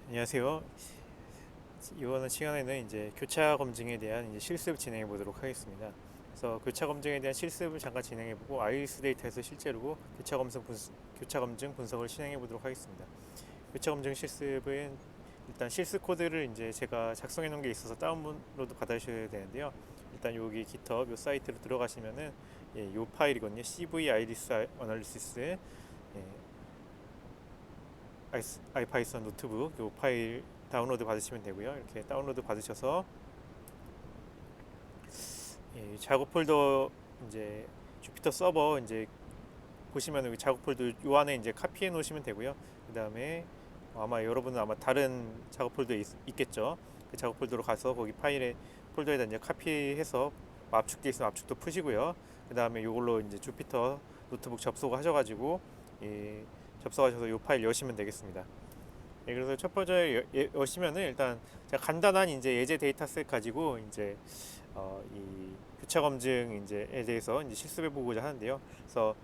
안녕하세요. 이번 시간에는 이제 교차 검증에 대한 이제 실습 진행해 보도록 하겠습니다. 그래서 교차 검증에 대한 실습을 잠깐 진행해 보고 아이리스 데이터에서 실제로 교차 검증 분석을 진행해 보도록 하겠습니다. 교차 검증 실습은 일단 실습 코드를 이제 제가 작성해 놓은 게 있어서 다운로드 받으셔야 되는데요. 일단 여기 GitHub 요 사이트로 들어가시면은 요 파일이거든요. CV 아이리스 어널리시스 아이파이썬 노트북 요 파일 다운로드 받으시면 되고요. 이렇게 다운로드 받으셔서 작업 폴더 이제 주피터 서버 이제 보시면 여기 작업 폴더 요 안에 이제 카피해 놓으시면 되고요. 그다음에 아마 여러분은 아마 다른 작업 폴더 있겠죠. 그 작업 폴더로 가서 거기 파일에 폴더에다 이제 카피해서 압축돼 있으면 압축도 푸시고요. 그다음에 요걸로 이제 주피터 노트북 접속하셔가지고 접속하셔서 요 파일 여시면 되겠습니다. 그래서 첫 번째 여시면은 일단 제가 간단한 이제 예제 데이터셋 가지고 이제 이 교차 검증 이제에 대해서 이제 실습해 보고자 하는데요. 그래서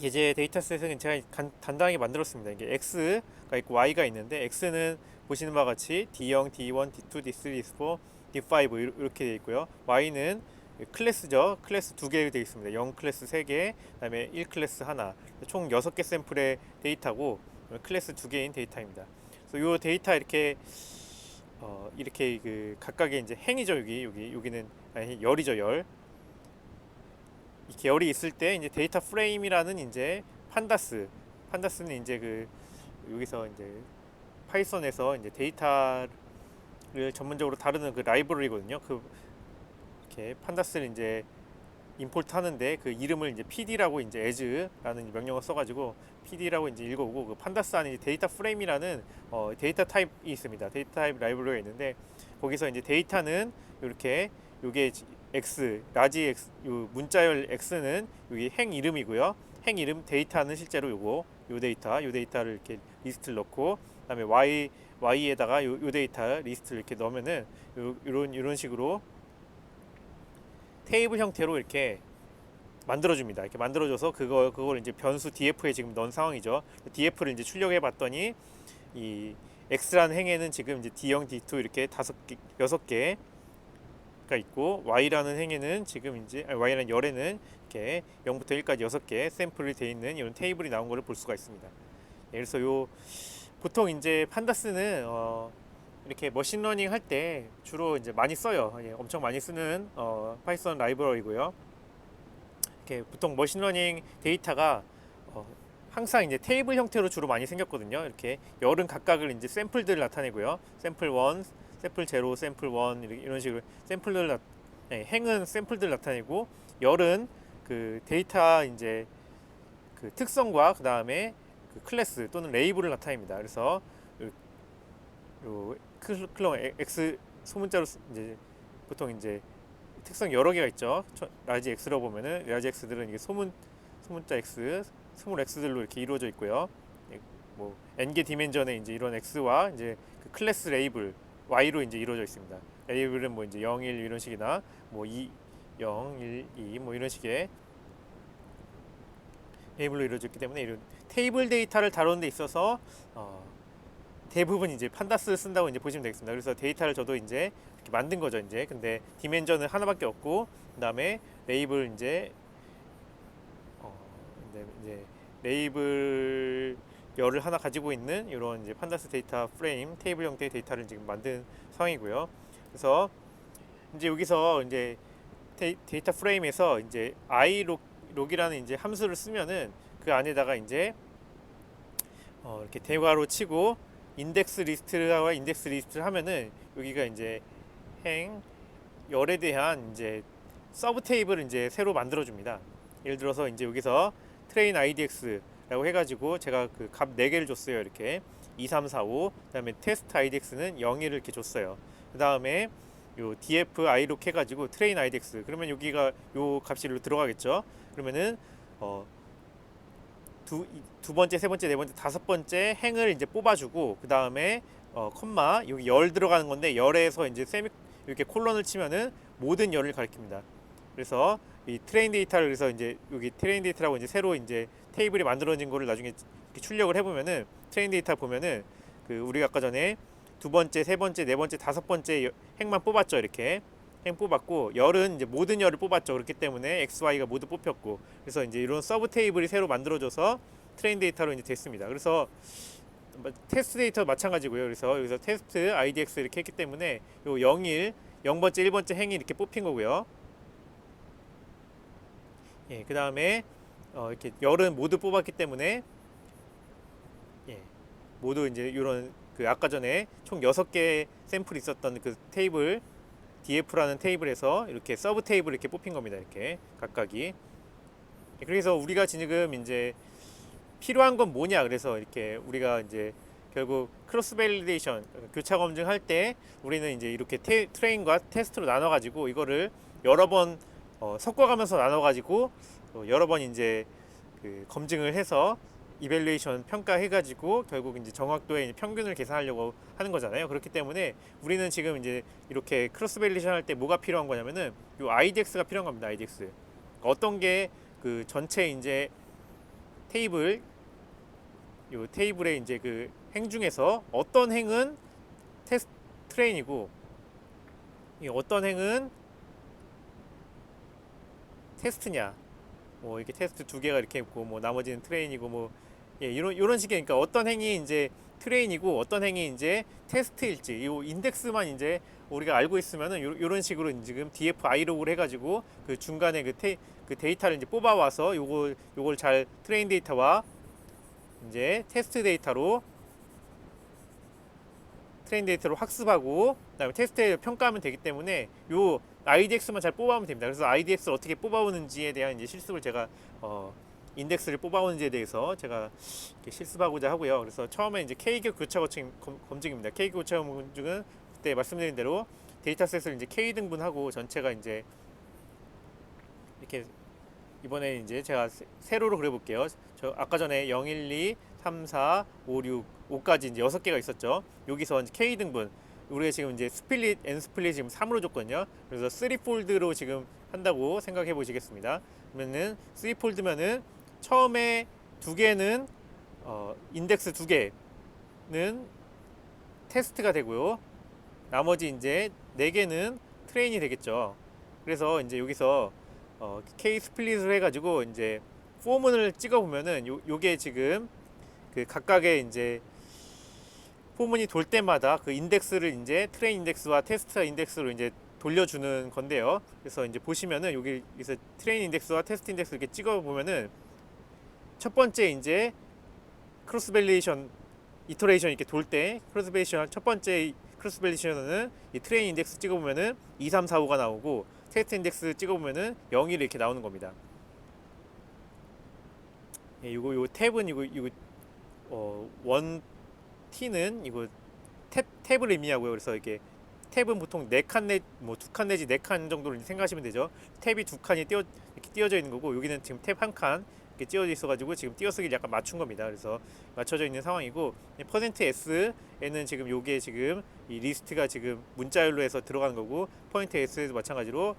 예제 데이터셋은 제가 간단하게 만들었습니다. 이게 x가 있고 y가 있는데 x는 보시는 바와 같이 d0, d1, d2, d3, d4, d5 이렇게 되어 있고요. y는 클래스죠. 클래스 두 개 되어 있습니다. 0 클래스 3개, 그다음에 1 클래스 하나. 총 6개 샘플의 데이터고 클래스 두 개인 데이터입니다. 그래서 이 데이터 이렇게 그 각각의 이제 행이죠. 여기는 아니, 열이죠. 열. 이 계열이 있을 때 이제 데이터 프레임이라는 이제 판다스는 이제 그 여기서 이제 파이썬에서 이제 데이터를 전문적으로 다루는 그 라이브러리거든요. 그 이렇게 판다스를 이제 임포트 하는데 그 이름을 이제 pd라고 이제 as라는 명령어 써가지고 pd라고 이제 읽어오고 그 판다스 안에 데이터 프레임이라는 데이터 타입이 있습니다. 데이터 타입 라이브러리가 있는데 거기서 이제 데이터는 이렇게 요게 x 라지 x 요 문자열 x는 여기 행 이름이고요. 행 이름 데이터는 실제로 요 데이터를 이렇게 리스트를 넣고 그다음에 y에다가 요 데이터 리스트를 이렇게 넣으면은 이런 식으로 테이블 형태로 이렇게 만들어줍니다. 이렇게 만들어줘서 그걸 이제 변수 df에 지금 넣은 상황이죠. df를 이제 출력해 봤더니 이 x라는 행에는 지금 이제 d0, d2 이렇게 6개가 있고 y라는 행에는 지금 이제 y라는 열에는 이렇게 0부터 1까지 6개 샘플이 되어 있는 이런 테이블이 나온 것을 볼 수가 있습니다. 그래서 보통 이제 판다스는 이렇게 머신러닝 할 때 주로 이제 많이 써요. 엄청 많이 쓰는 파이썬 라이브러리고요. 이렇게 보통 머신러닝 데이터가 항상 이제 테이블 형태로 주로 많이 생겼거든요. 이렇게 열은 각각을 이제 샘플들을 나타내고요. 샘플 1, 샘플 0, 샘플 1 이런 식으로 행은 샘플들 나타내고 열은 그 데이터 이제 그 특성과 그 다음에 그 클래스 또는 레이블을 나타냅니다. 그래서 요 클론 X 소문자로 이제 보통 이제 특성 여러 개가 있죠. 라지 X로 보면은 라지 X들은 이게 소문자 X, 스몰 X들로 이렇게 이루어져 있고요. 뭐 n개 디멘전에 이제 이런 X와 이제 그 클래스 레이블 Y로 이제 이루어져 있습니다. 레이블은 뭐 이제 0, 1 이런 식이나 뭐 2, 0, 1, 2 뭐 이런 식의 레이블로 이루어져 있기 때문에 이런 테이블 데이터를 다루는 데 있어서 대부분 이제 판다스를 쓴다고 이제 보시면 되겠습니다. 그래서 데이터를 저도 이제 이렇게 만든 거죠, 이제. 근데 디멘전은 하나밖에 없고, 그다음에 레이블 이제 레이블 열을 하나 가지고 있는 이런 이제 판다스 데이터 프레임 테이블 형태의 데이터를 지금 만든 상황이고요. 그래서 이제 여기서 이제 데이터 프레임에서 이제 i록이라는 이제 함수를 쓰면은 그 안에다가 이제 이렇게 대괄호 치고 인덱스 리스트를 하면은 여기가 이제 행 열에 대한 이제 서브 테이블을 이제 새로 만들어 줍니다. 예를 들어서 이제 여기서 트레인 idx라고 해가지고 제가 그 값 4개를 줬어요. 이렇게 2, 3, 4, 5 그다음에 테스트 idx는 0, 1을 이렇게 줬어요. 그 다음에 요 df i록 해가지고 트레인 idx 그러면 여기가 요 값이 일로 들어가겠죠. 그러면은 두 번째, 세 번째, 네 번째, 다섯 번째 행을 이제 뽑아주고 그 다음에 콤마 여기 열 들어가는 건데 열에서 이제 이렇게 콜론을 치면은 모든 열을 가리킵니다. 그래서 이 트레인 데이터를 그래서 이제 여기 트레인 데이터라고 이제 새로 이제 테이블이 만들어진 거를 나중에 이렇게 출력을 해보면은 트레인 데이터 보면은 그 우리가 아까 전에 두 번째, 세 번째, 네 번째, 다섯 번째 행만 뽑았죠. 이렇게 행 뽑았고 열은 이제 모든 열을 뽑았죠. 그렇기 때문에 X, Y가 모두 뽑혔고 그래서 이제 이런 서브 테이블이 새로 만들어져서 트레인 데이터로 이제 됐습니다. 그래서 테스트 데이터 마찬가지고요. 그래서 여기서 테스트 IDX 이렇게 했기 때문에 요 01, 0번째, 1번째 행이 이렇게 뽑힌 거고요. 예, 그 다음에 이렇게 열은 모두 뽑았기 때문에 예, 모두 이제 이런 그 아까 전에 총 6개 샘플이 있었던 그 테이블 DF라는 테이블에서 이렇게 서브 테이블 이렇게 뽑힌 겁니다. 이렇게 각각이. 예, 그래서 우리가 지금 이제 필요한 건 뭐냐? 그래서 이렇게 우리가 이제 결국 크로스 밸리데이션 교차 검증할 때 우리는 이제 이렇게 트레인과 테스트로 나눠 가지고 이거를 여러 번 섞어가면서 나눠 가지고 여러 번 이제 그 검증을 해서 이밸류에이션 평가해 가지고 결국 이제 정확도의 평균을 계산하려고 하는 거잖아요. 그렇기 때문에 우리는 지금 이제 이렇게 크로스 밸리데이션 할 때 뭐가 필요한 거냐면은 요 IDX가 필요한 겁니다. IDX. 어떤 게 그 전체 이제 테이블 요 테이블에 이제 그 행 중에서 어떤 행은 테스트 트레인이고 어떤 행은 테스트냐 뭐 이렇게 테스트 두 개가 이렇게 있고 뭐 나머지는 트레인이고 뭐 예, 이런 식의 그러니까 어떤 행이 이제 트레인이고 어떤 행이 이제 테스트일지 이 인덱스만 이제 우리가 알고 있으면은 요런 식으로 지금 DFI 로그를 해가지고 그 중간에 그 데이터를 이제 뽑아와서 요걸 잘 트레인 데이터와 이제 테스트 데이터로 트레인 데이터로 학습하고 그다음에 테스트에 평가하면 되기 때문에 요 IDX만 잘 뽑아오면 됩니다. 그래서 IDX를 어떻게 뽑아오는지에 대한 이제 실습을 제가 인덱스를 뽑아오는지에 대해서 제가 이렇게 실습하고자 하고요. 그래서 처음에 이제 K교 교차 검증입니다. K교 교차 검증은 그때 말씀드린 대로 데이터셋을 이제 K 등분하고 전체가 이제 이렇게 이번에 이제 제가 세로로 그려볼게요. 저 아까 전에 0, 1, 2, 3, 4, 5, 6, 5까지 이제 6개가 있었죠. 여기서 이제 K 등분 우리가 지금 이제 스플릿, N 스플릿 지금 3으로 줬거든요. 그래서 3폴드로 지금 한다고 생각해 보시겠습니다. 그러면은 3폴드면은 처음에 두 개는 인덱스 두 개는 테스트가 되고요. 나머지 이제 네 개는 트레인이 되겠죠. 그래서 이제 여기서 K 스플릿을 해가지고 이제 포문을 찍어 보면은 요게 지금 그 각각의 이제 포문이 돌 때마다 그 인덱스를 이제 트레인 인덱스와 테스트 인덱스로 이제 돌려주는 건데요. 그래서 이제 보시면은 여기서 트레인 인덱스와 테스트 인덱스 이렇게 찍어 보면은 첫 번째 이제 크로스 밸리데이션 이터레이션 이렇게 돌 때 크로스 밸리데이션 첫 번째 크로스 밸리데이션은 이 트레인 인덱스 찍어 보면은 2, 3, 4, 5가 나오고 테스트 인덱스 찍어 보면은 0, 1 이렇게 나오는 겁니다. 예, 요 탭은 원 T는 이거 탭을 의미하고요. 그래서 이게 탭은 보통 4칸 뭐 2칸 내지 4칸 정도로 생각하시면 되죠. 탭이 2칸이 이렇게 띄어져 있는 거고 여기는 지금 탭 1칸 이렇게 띄어져 있어가지고 지금 띄어쓰기를 약간 맞춘 겁니다. 그래서 맞춰져 있는 상황이고 퍼센트 %S에는 지금 요게 지금 이 리스트가 지금 문자열로 해서 들어가는 거고 포인트 S에도 마찬가지로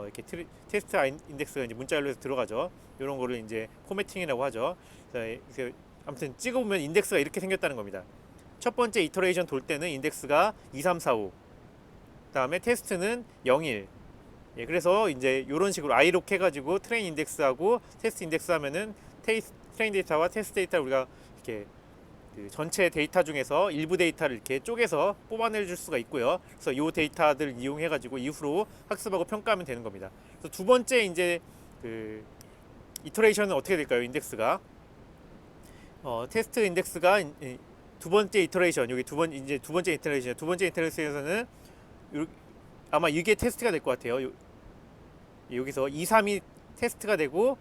이렇게 테스트 인덱스가 이제 문자열로 해서 들어가죠. 이런 거를 이제 포매팅이라고 하죠. 그래서 아무튼 찍어보면 인덱스가 이렇게 생겼다는 겁니다. 첫 번째 이터레이션 돌 때는 인덱스가 2, 3, 4, 5. 그다음에 테스트는 0, 1. 예, 그래서 이제 이런 식으로 아이록 해가지고 트레인 인덱스하고 테스트 인덱스 하면은 트레인 데이터와 테스트 데이터 우리가 이렇게 그 전체 데이터 중에서 일부 데이터를 이렇게 쪼개서 뽑아낼 수가 있고요. 그래서 이 데이터들을 이용해가지고 이후로 학습하고 평가하면 되는 겁니다. 그래서 두 번째 이제 그 이터레이션은 어떻게 될까요? 인덱스가 테스트 인덱스가 두 번째 이터레이션 여기 두 번째 이터레이션에서는 아마 이게 테스트가 될 것 같아요. 여기서 2, 3이 테스트가 되고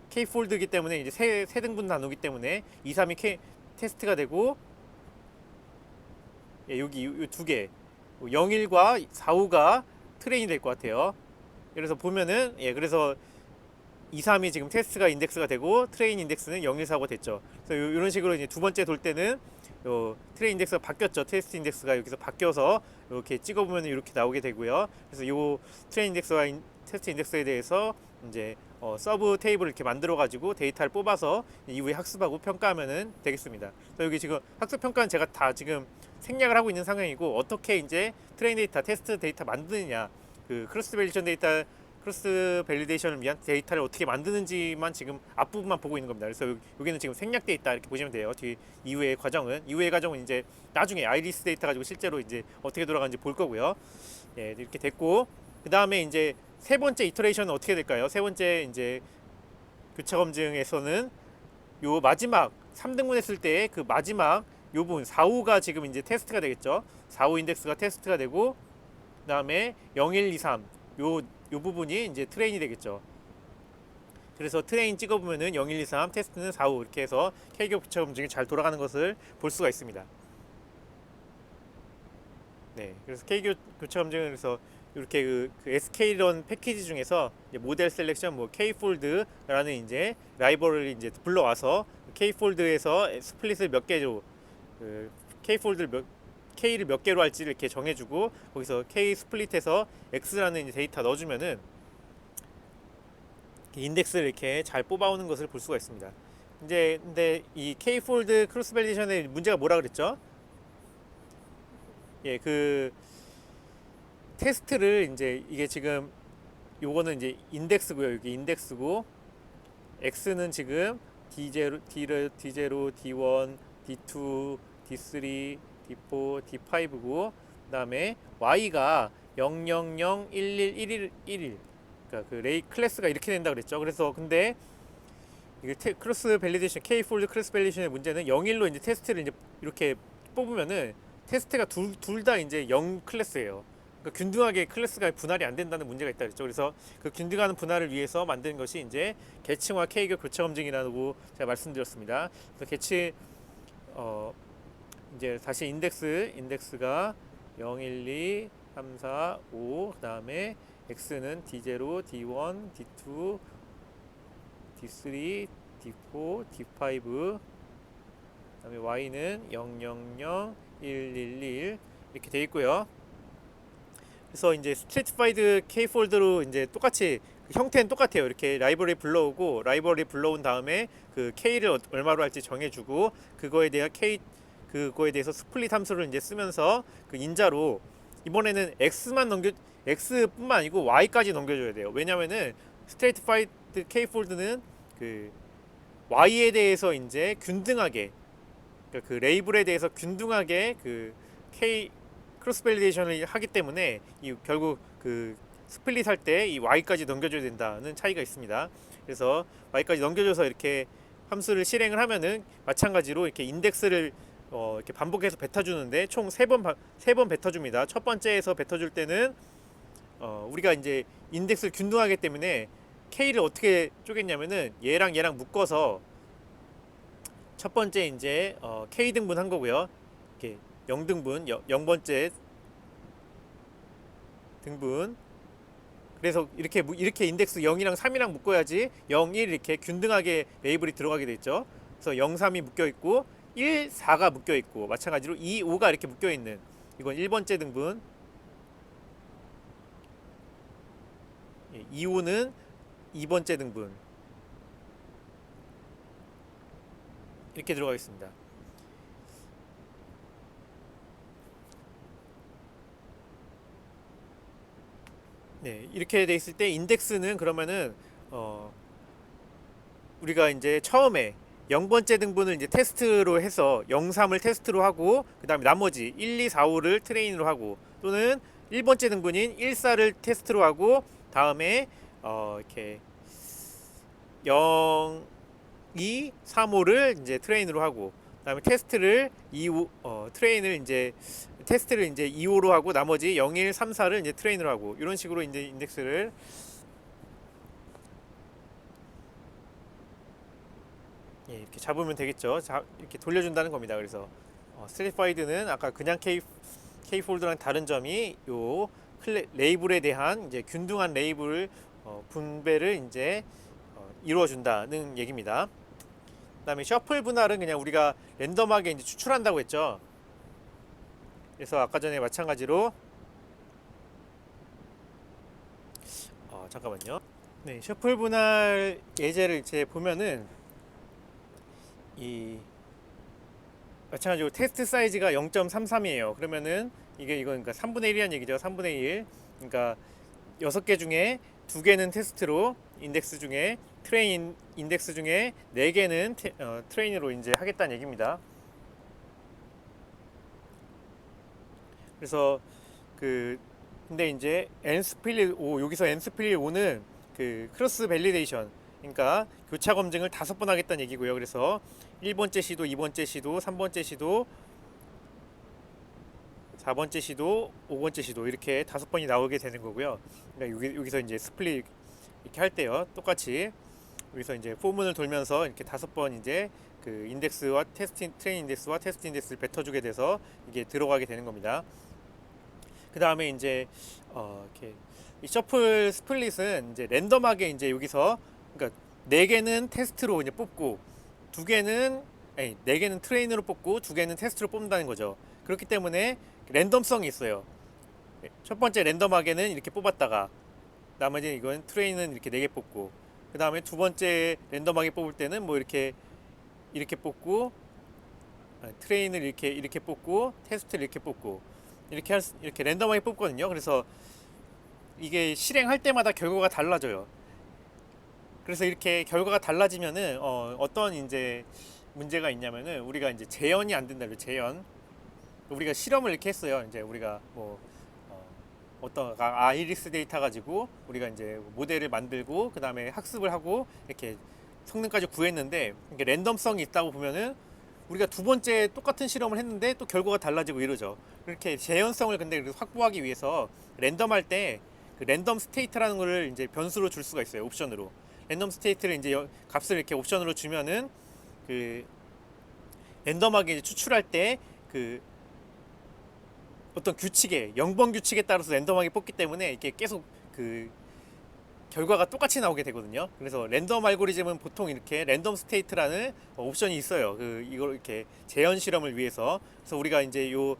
K 폴드이기 때문에 이제 세 등분 나누기 때문에 2, 3이 테스트가 되고 예, 여기 이 두 개 0, 1과 4, 5가 트레인이 될 것 같아요. 그래서 보면은 예, 그래서 2, 3이 지금 테스트가 인덱스가 되고 트레인 인덱스는 0, 1, 4가 됐죠. 그래서 이런 식으로 이제 두 번째 돌 때는 트레인 인덱스가 바뀌었죠. 테스트 인덱스가 여기서 바뀌어서 이렇게 찍어보면 이렇게 나오게 되고요. 그래서 이 트레인 인덱스와 테스트 인덱스에 대해서 이제 서브 테이블을 이렇게 만들어 가지고 데이터를 뽑아서 이후에 학습하고 평가하면 되겠습니다. 여기 지금 학습 평가는 제가 다 지금 생략을 하고 있는 상황이고, 어떻게 이제 트레인 데이터, 테스트 데이터 만드느냐, 그 크로스 밸리데이션 데이터, 크로스 밸리데이션을 위한 데이터를 어떻게 만드는지만 지금 앞부분만 보고 있는 겁니다. 그래서 여기는 지금 생략돼 있다 이렇게 보시면 돼요. 뒤 이후의 과정은 이제 나중에 아이리스 데이터 가지고 실제로 이제 어떻게 돌아가는지 볼 거고요. 예, 이렇게 됐고, 그 다음에 이제 세 번째 이터레이션은 어떻게 될까요? 세 번째 이제 교차 검증에서는 요 마지막 3등분 했을 때 그 마지막 요 부분 4, 5가 지금 이제 테스트가 되겠죠. 4, 5 인덱스가 테스트가 되고, 그 다음에 0, 1, 2, 3 요 부분이 이제 트레인이 되겠죠. 그래서 트레인 찍어보면은 0, 1, 2, 3 테스트는 4, 5 이렇게 해서 K교 교차 검증이 잘 돌아가는 것을 볼 수가 있습니다. 네, 그래서 K교 교차 검증을 해서 이렇게 그 SK런 패키지 중에서 이제 모델 셀렉션, 뭐 K폴드라는 이제 라이브러리를 이제 불러와서 K폴드에서 스플릿을 몇 개로 그 K를 몇 개로 할지를 이렇게 정해주고, 거기서 K 스플릿해서 X라는 이제 데이터 넣어주면은 인덱스를 이렇게 잘 뽑아오는 것을 볼 수가 있습니다. 이제 근데 이 K 폴드 크로스 밸리데이션의 문제가 뭐라 그랬죠? 예, 그 테스트를 이제 이게 지금 요거는 이제 인덱스고요. 여기 인덱스고, X는 지금 D0, D0, D1, D2, D3, D4, D5고, 그다음에 Y가 0, 0, 0, 1, 1, 1, 1, 1. 그러니까 그 레이 클래스가 이렇게 된다 그랬죠. 그래서 근데 이게 크로스 밸리데이션, K 폴드 크로스 밸리데이션의 문제는 0, 1로 이제 테스트를 이제 이렇게 뽑으면은 테스트가 둘 다 이제 0 클래스예요. 그러니까 균등하게 클래스가 분할이 안 된다는 문제가 있다 그랬죠. 그래서 그 균등한 분할을 위해서 만든 것이 이제 계층화 K교 교차 검증이라고 제가 말씀드렸습니다. 그래서 이제 다시 인덱스가 0, 1, 2, 3, 4, 5, 그 다음에 X는 D0, D1, D2, D3, D4, D5, 그 다음에 Y는 0, 0, 0, 1, 1, 1 이렇게 되어 있고요. 그래서 이제 스트래티파이드 K 폴드로 이제 똑같이 형태는 똑같아요. 이렇게 라이브러리 불러오고, 라이브러리 불러온 다음에 그 K를 얼마로 할지 정해주고, 그거에 대해서 스플릿 함수를 이제 쓰면서 그 인자로 이번에는 X뿐만 아니고 Y까지 넘겨줘야 돼요. 왜냐면은 스트레이트파이드 K 폴드는 그 Y에 대해서 이제 균등하게, 그러니까 그 레이블에 대해서 균등하게 그 K 크로스 밸리데이션을 하기 때문에 결국 그 스플릿 할 때 이 Y까지 넘겨줘야 된다는 차이가 있습니다. 그래서 Y까지 넘겨줘서 이렇게 함수를 실행을 하면은 마찬가지로 이렇게 인덱스를 이렇게 반복해서 뱉어주는데 총 세 번 뱉어줍니다. 첫 번째에서 뱉어줄 때는 우리가 이제 인덱스를 균등하기 때문에 K를 어떻게 쪼갰냐면은 얘랑 묶어서 첫 번째 이제 K 등분 한 거고요. 이렇게 0등분, 0번째 등분. 그래서 이렇게 인덱스 0이랑 3이랑 묶어야지 0, 1 이렇게 균등하게 레이블이 들어가게 됐죠. 그래서 0, 3이 묶여 있고 1, 4가 묶여 있고, 마찬가지로 2, 5가 이렇게 묶여 있는, 이건 1번째 등분. 2, 5는 2번째 등분. 이렇게 들어가 있습니다. 네, 이렇게 돼 있을 때 인덱스는 그러면은 우리가 이제 처음에 0번째 등분을 이제 테스트로 해서 0, 3을 테스트로 하고, 그 다음에 나머지 1, 2, 4, 5를 트레인으로 하고, 또는 1번째 등분인 1, 4를 테스트로 하고, 다음에 이렇게 0, 2, 3, 5를 이제 트레인으로 하고, 그다음에 테스트를 2, 5, 테스트를 이제 2, 5로 하고, 나머지 0, 1, 3, 4를 이제 트레인으로 하고, 이런 식으로 이제 인덱스를 이렇게 잡으면 되겠죠. 이렇게 돌려준다는 겁니다. 그래서 스트래티파이드는 아까 그냥 K 폴드랑 다른 점이 요 레이블에 대한 이제 균등한 레이블 분배를 이제 이루어준다는 얘기입니다. 그다음에 셔플 분할은 그냥 우리가 랜덤하게 이제 추출한다고 했죠. 그래서 아까 전에 마찬가지로 잠깐만요. 네, 셔플 분할 예제를 이제 보면은 이 마찬가지로 테스트 사이즈가 0.33이에요. 그러면은 이거 그러니까 3분의 1이라는 얘기죠. 3분의 1. 그러니까 6개 중에 2개는 테스트로 인덱스 중에 트레인 인덱스 중에 4개는 트레인으로 이제 하겠다는 얘기입니다. 그래서 근데 이제 n스플릿 5 여기서 n스플릿 5는 크로스 밸리데이션 그러니까 교차 검증을 5번 하겠다는 얘기고요. 그래서 1번째 시도, 2번째 시도, 3번째 시도, 4번째 시도, 5번째 시도 이렇게 5번이 나오게 되는 거고요. 그러니까 여기서 이제 스플릿 이렇게 할 때요. 똑같이 여기서 이제 포문을 돌면서 이렇게 5번 이제 인덱스와 트레인 인덱스와 테스트 인덱스를 뱉어주게 돼서 이게 들어가게 되는 겁니다. 그 다음에 이제 이렇게 이 셔플 스플릿은 이제 랜덤하게 이제 여기서 그러니까 4개는 테스트로 이제 뽑고 4개는 트레인으로 뽑고 2개는 테스트로 뽑는다는 거죠. 그렇기 때문에 랜덤성이 있어요. 첫 번째 랜덤하게는 이렇게 뽑았다가 나머지 이건 트레인은 이렇게 4개 뽑고 그 다음에 두 번째 랜덤하게 뽑을 때는 뭐 이렇게 뽑고 트레인을 이렇게 뽑고 테스트를 이렇게 뽑고 이렇게 랜덤하게 뽑거든요. 그래서 이게 실행할 때마다 결과가 달라져요. 그래서 이렇게 결과가 달라지면은 어떤 이제 문제가 있냐면은 우리가 이제 재현이 안 된다고요. 재현. 우리가 실험을 이렇게 했어요. 이제 우리가 뭐 어떤 아이리스 데이터 가지고 우리가 이제 모델을 만들고 그 다음에 학습을 하고 이렇게 성능까지 구했는데 이게 랜덤성이 있다고 보면은 우리가 두 번째 똑같은 실험을 했는데 또 결과가 달라지고 이러죠. 이렇게 재현성을 근데 확보하기 위해서 랜덤할 때 랜덤 스테이트라는 거를 이제 변수로 줄 수가 있어요. 옵션으로. 랜덤 스테이트를 이제 값을 이렇게 옵션으로 주면은 랜덤하게 이제 추출할 때 어떤 규칙에 0번 규칙에 따라서 랜덤하게 뽑기 때문에 이게 계속 결과가 똑같이 나오게 되거든요. 그래서 랜덤 알고리즘은 보통 이렇게 랜덤 스테이트라는 옵션이 있어요. 이걸 이렇게 재현 실험을 위해서. 그래서 우리가 이제 요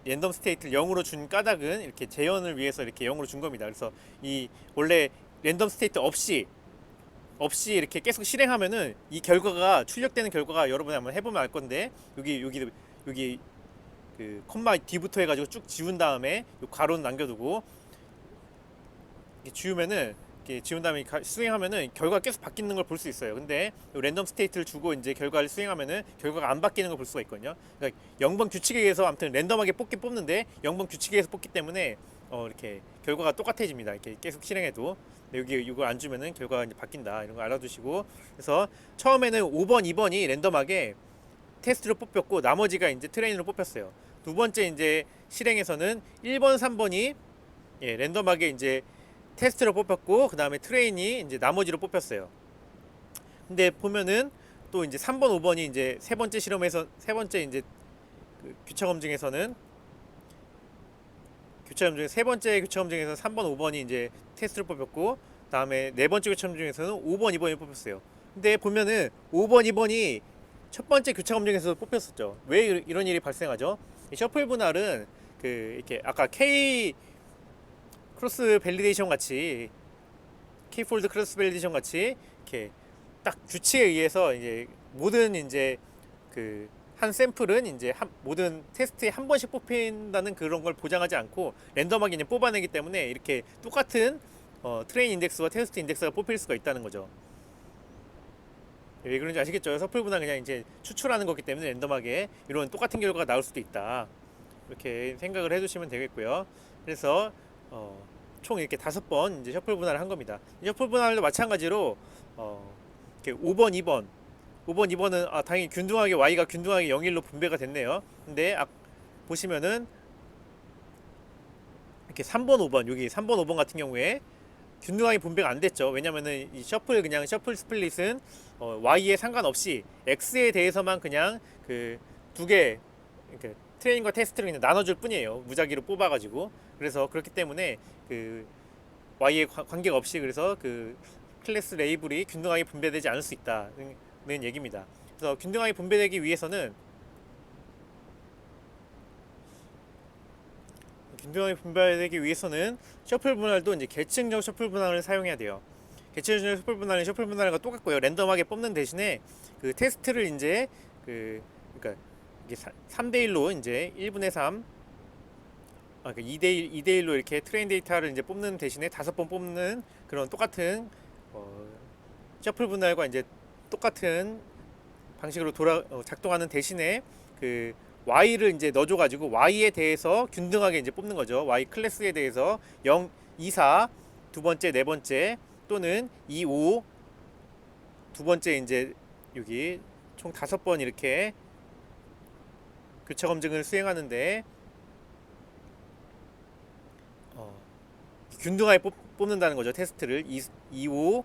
랜덤 스테이트를 0으로 준 까닭은 이렇게 재현을 위해서 이렇게 0으로 준 겁니다. 그래서 이 원래 랜덤 스테이트 없이 이렇게 계속 실행하면은 이 결과가 출력되는 결과가 여러분이 한번 해보면 알 건데 여기 콤마 D부터 해가지고 쭉 지운 다음에 요 가로는 남겨두고 지우면은 이렇게 지운 다음에 수행하면은 결과가 계속 바뀌는 걸 볼 수 있어요. 근데 랜덤 스테이트를 주고 이제 결과를 수행하면은 결과가 안 바뀌는 걸 볼 수가 있거든요. 그러니까 0번 규칙에 의해서 아무튼 랜덤하게 뽑는데 0번 규칙에 의해서 뽑기 때문에 이렇게 결과가 똑같아집니다. 이렇게 계속 실행해도. 여기 이걸 안 주면은 결과가 이제 바뀐다. 이런 거 알아두시고. 그래서 처음에는 5번, 2번이 랜덤하게 테스트로 뽑혔고 나머지가 이제 트레인으로 뽑혔어요. 두 번째 이제 실행에서는 1번, 3번이 랜덤하게 이제 테스트로 뽑혔고 그 다음에 트레인이 이제 나머지로 뽑혔어요. 근데 보면은 또 이제 3번, 5번이 이제 세 번째 실험에서 세 번째 이제 교차 검증에서는 세 번째 교차 검증에서 3번, 5번이 이제 테스트로 뽑혔고 다음에 네 번째 교차 검증에서는 5번, 2번이 뽑혔어요. 근데 보면은 5번, 2번이 첫 번째 교차 검증에서 뽑혔었죠. 왜 이런 일이 발생하죠? 셔플 분할은 이렇게 아까 K 크로스 밸리데이션 같이 K 폴드 크로스 밸리데이션 같이 이렇게 딱 규칙에 의해서 이제 모든 이제 한 샘플은 이제 모든 테스트에 한 번씩 뽑힌다는 그런 걸 보장하지 않고 랜덤하게 그냥 뽑아내기 때문에 이렇게 똑같은 트레인 인덱스와 테스트 인덱스가 뽑힐 수가 있다는 거죠. 왜 그런지 아시겠죠? 셔플 분할 그냥 이제 추출하는 거기 때문에 랜덤하게 이런 똑같은 결과가 나올 수도 있다. 이렇게 생각을 해주시면 되겠고요. 그래서 총 이렇게 5번 이제 셔플 분할을 한 겁니다. 셔플 분할도 마찬가지로 이렇게 5번, 2번은 당연히 균등하게 y가 균등하게 0일로 분배가 됐네요. 근데 보시면은 이렇게 3번, 5번 여기 3번, 5번 같은 경우에 균등하게 분배가 안 됐죠. 왜냐면은 이 셔플 스플릿은 y에 상관없이 x에 대해서만 그냥 두 개 트레인과 테스트를 그냥 나눠줄 뿐이에요. 무작위로 뽑아가지고. 그래서 그렇기 때문에 y에 관계가 없이 그래서 클래스 레이블이 균등하게 분배되지 않을 수 있다는 얘기입니다. 그래서 균등하게 분배되기 위해서는 셔플 분할도 이제 계층적 셔플 분할을 사용해야 돼요. 개체수준의 셔플 분할과 똑같고요. 랜덤하게 뽑는 대신에 그 테스트를 이제 그러니까 이게 3대1로 이제 1분의 3 그러니까 2대1로 이렇게 트레인 데이터를 이제 뽑는 대신에 5번 뽑는 그런 똑같은 셔플 분할과 이제 똑같은 방식으로 작동하는 대신에 그 Y를 이제 넣어줘가지고 Y에 대해서 균등하게 이제 뽑는 거죠. Y 클래스에 대해서 0, 2, 4 두 번째, 네 번째 또는 2, 5 두 번째 이제 여기 총 5번 이렇게 교차 검증을 수행하는데 균등하게 뽑는다는 거죠. 테스트를 2, 5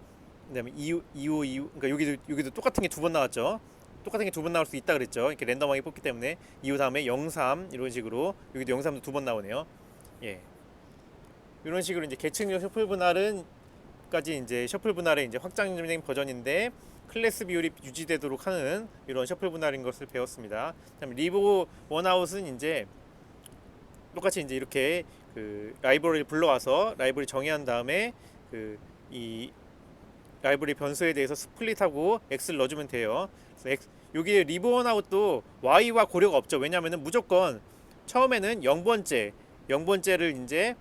그다음에 2, 5, 2, 그러니까 여기도 똑같은 게 두 번 나왔죠. 똑같은 게 두 번 나올 수 있다 그랬죠. 이렇게 랜덤하게 뽑기 때문에 2호 다음에 0, 3 이런 식으로 여기도 0, 3도 두 번 나오네요. 예. 이런 식으로 이제 계층형 셔플 분할은까지 이제 셔플 분할의 이제 확장된 버전인데 클래스 비율이 유지되도록 하는 이런 셔플 분할인 것을 배웠습니다. 그다음에 리브 원아웃은 이제 똑같이 이제 이렇게 그 라이브러리를 불러와서 라이브러리 정의한 다음에 이 라이브러리 변수에 대해서 스플릿하고 x를 넣어주면 돼요. 그래서 여기 리브 원아웃도 y와 고려가 없죠. 왜냐하면 무조건 처음에는 0번째를 이제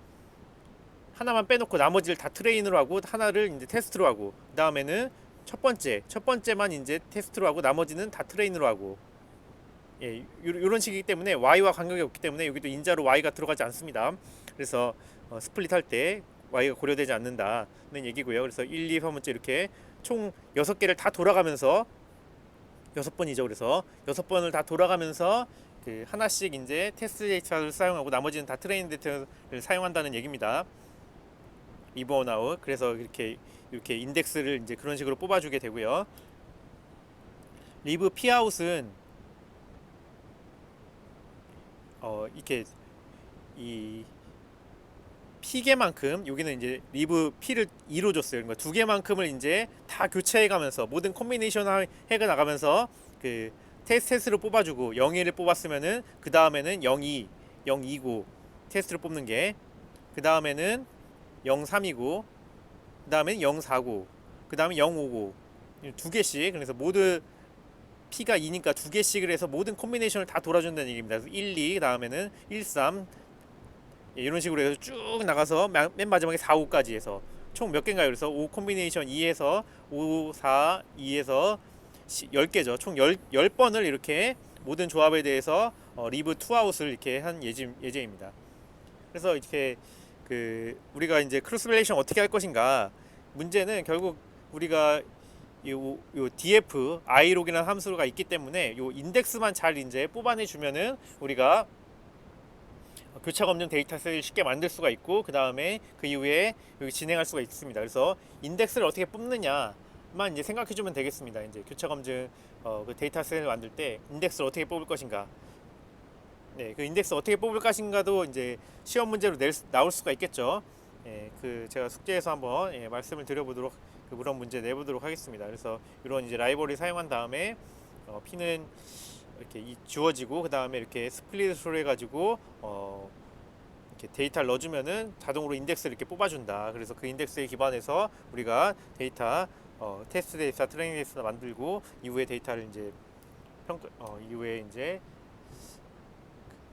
하나만 빼놓고 나머지를 다 트레인으로 하고 하나를 이제 테스트로 하고 그 다음에는 첫 번째만 이제 테스트로 하고 나머지는 다 트레인으로 하고 예, 이런 식이기 때문에 y와 관계가 없기 때문에 여기도 인자로 y가 들어가지 않습니다. 그래서 스플릿 할 때 y가 고려되지 않는다는 얘기고요. 그래서 1, 2, 3번째 이렇게 총 6개를 다 돌아가면서 6번이죠. 그래서 6번을 다 돌아가면서 그 하나씩 이제 테스트 데이터를 사용하고 나머지는 다 트레인 데이터를 사용한다는 얘기입니다. 리브 원아웃. 그래서 이렇게 인덱스를 이제 그런 식으로 뽑아주게 되고요. 리브 피아웃은 이렇게 이 P개만큼 여기는 이제 리브 P를 2로 줬어요. 그러니까 2개만큼을 이제 다 교체해 가면서 모든 콤비네이션 해가 나가면서 그 테스트로 뽑아주고 0, 1을 뽑았으면은 그 다음에는 0, 2, 0, 2고 테스트를 뽑는 게 그 다음에는 0, 3이고 그 다음에는 0, 4고 그 다음에 0, 5고 2개씩. 그래서 모두 P가 2니까 2개씩을 해서 모든 콤비네이션을 다 돌아준다는 얘기입니다. 그래서 1, 2 다음에는 1, 3 이런 식으로 해서 쭉 나가서 맨 마지막에 4, 5까지 해서 총 몇 개인가요? 그래서 5 콤비네이션 2에서 5, 4, 2에서 10개죠. 총 10번을 이렇게 모든 조합에 대해서 리브 투아웃을 이렇게 한 예제입니다. 그래서 이렇게 우리가 이제 크로스 밸리데이션 어떻게 할 것인가. 문제는 결국 우리가 요 df i록이라는 함수가 있기 때문에 요 인덱스만 잘 이제 뽑아내 주면은 우리가 교차 검증 데이터셋을 쉽게 만들 수가 있고 그 다음에 그 이후에 여기 진행할 수가 있습니다. 그래서 인덱스를 어떻게 뽑느냐만 이제 생각해 주면 되겠습니다. 이제 교차 검증 그 데이터셋을 만들 때 인덱스를 어떻게 뽑을 것인가. 네, 그 인덱스 어떻게 뽑을 것인가도 이제 시험 문제로 나올 수가 있겠죠. 예, 제가 숙제에서 한번 말씀을 드려보도록 그런 문제 내보도록 하겠습니다. 그래서 이런 이제 라이브러리 사용한 다음에 P는 이렇게 주어지고 그 다음에 이렇게 스플릿으로 해가지고 이렇게 데이터를 넣어주면은 자동으로 인덱스를 이렇게 뽑아준다. 그래서 그 인덱스에 기반해서 우리가 데이터 테스트 데이터, 트레이닝 데이터 만들고 이후에 데이터를 이제 이후에 이제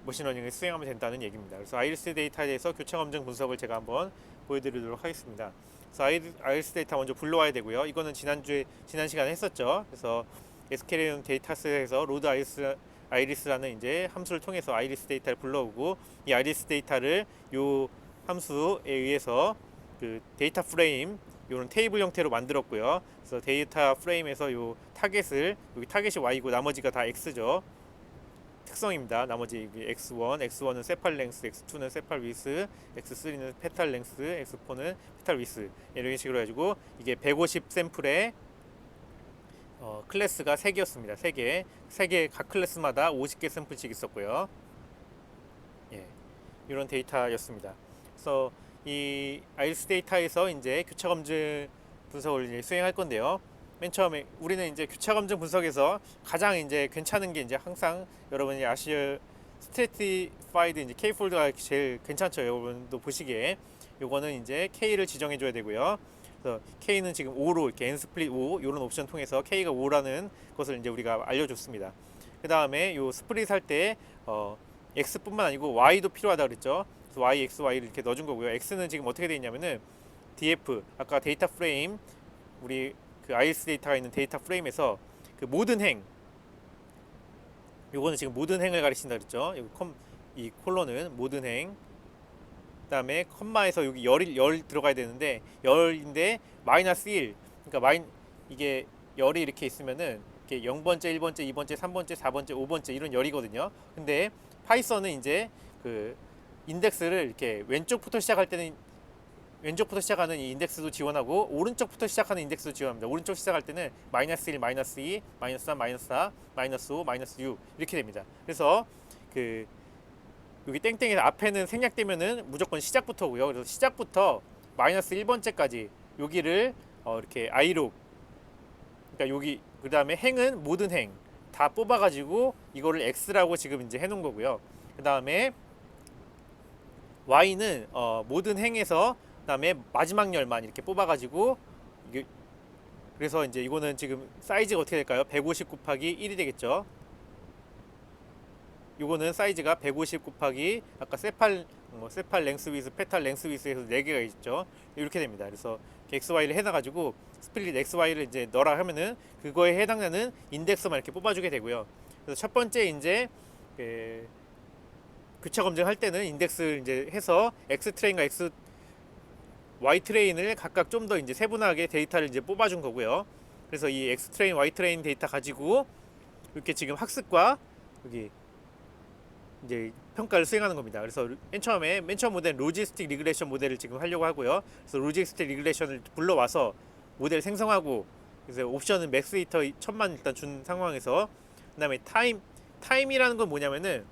머신러닝을 수행하면 된다는 얘기입니다. 그래서 아이리스 데이터에 대해서 교차 검증 분석을 제가 한번 보여드리도록 하겠습니다. 그래서 아이리스 데이터 먼저 불러와야 되고요. 이거는 지난 시간에 했었죠. 그래서 SQL용 데이터셋에서 로드 아이리스라는 이제 함수를 통해서 아이리스 데이터를 불러오고 이 아이리스 데이터를 요 함수에 의해서 그 데이터 프레임 요런 테이블 형태로 만들었고요. 그래서 데이터 프레임에서 요 타겟을 여기 타겟이 Y고 나머지가 다 X죠. 특성입니다. 나머지 X1은 세팔 랭스, X2는 세팔 위스, X3는 페탈 랭스, X4는 페탈 위스 이런 식으로 해가지고 이게 150 샘플에 클래스가 3개였습니다. 3개 각 클래스마다 50개 샘플씩 있었고요. 예, 이런 데이터였습니다. 그래서 이 아이리스 데이터에서 이제 교차 검증 분석을 이제 수행할 건데요. 맨 처음에 우리는 이제 교차 검증 분석에서 가장 이제 괜찮은 게 이제 항상 여러분이 아실 스트래티파이드 이제 K 폴더가 제일 괜찮죠. 여러분도 보시기에 요거는 이제 K를 지정해 줘야 되고요. 그래서 K는 지금 5로 이렇게 n 스플릿 5 이런 옵션 통해서 K가 5라는 것을 이제 우리가 알려줬습니다. 그 다음에 요 스플릿 할 때 X뿐만 아니고 Y도 필요하다 그랬죠. 그래서 Y, X, Y를 이렇게 넣어준 거고요. X는 지금 어떻게 되어 있냐면은 DF 아까 데이터 프레임 우리 그 IS 데이터가 있는 데이터 프레임에서 그 모든 행 요거는 지금 모든 행을 가리킨다 그랬죠. 이 콜론은 모든 행. 그다음에 컴마에서 여기 열 들어가야 되는데 열인데 마이너스 1. 그러니까 이게 열이 이렇게 있으면은 이렇게 0번째, 1번째, 2번째, 3번째, 4번째, 5번째 이런 열이거든요. 근데 파이썬은 이제 그 인덱스를 이렇게 왼쪽부터 시작할 때는 왼쪽부터 시작하는 이 인덱스도 지원하고 오른쪽부터 시작하는 인덱스도 지원합니다. 오른쪽 시작할 때는 마이너스 1, 마이너스 2, 마이너스 3, 마이너스 4, 마이너스 5, 마이너스 6 이렇게 됩니다. 그래서 그 여기 땡땡에서 앞에는 생략되면은 무조건 시작부터고요. 그래서 시작부터 마이너스 1번째까지 여기를 이렇게 I로 그러니까 여기 그 다음에 행은 모든 행 다 뽑아가지고 이거를 X라고 지금 이제 해놓은 거고요. 그 다음에 Y는 모든 행에서 그다음에 마지막 열만 이렇게 뽑아가지고 이게 그래서 이제 이거는 지금 사이즈가 어떻게 될까요? 150 곱하기 1이 되겠죠. 요거는 사이즈가 150 곱하기 아까 세팔 랭스 위스 페탈 랭스 위스에서 4개가 있죠. 이렇게 됩니다. 그래서 XY를 해놔가지고 스플릿 XY를 이제 넣으라 하면은 그거에 해당되는 인덱스만 이렇게 뽑아주게 되고요. 그래서 첫 번째 이제 교차 검증할 때는 인덱스 이제 해서 X 트레인과 Y 트레인을 각각 좀 더 이제 세분하게 데이터를 이제 뽑아준 거고요. 그래서 이 X 트레인, Y 트레인 데이터 가지고 이렇게 지금 학습과 여기 이제 평가를 수행하는 겁니다. 그래서 맨 처음 모델 로지스틱 리그레션 모델을 지금 하려고 하고요. 그래서 로지스틱 리그레션을 불러와서 모델 생성하고 그래서 옵션은 맥스이터 1000만 일단 준 상황에서 그다음에 타임이라는 건 뭐냐면은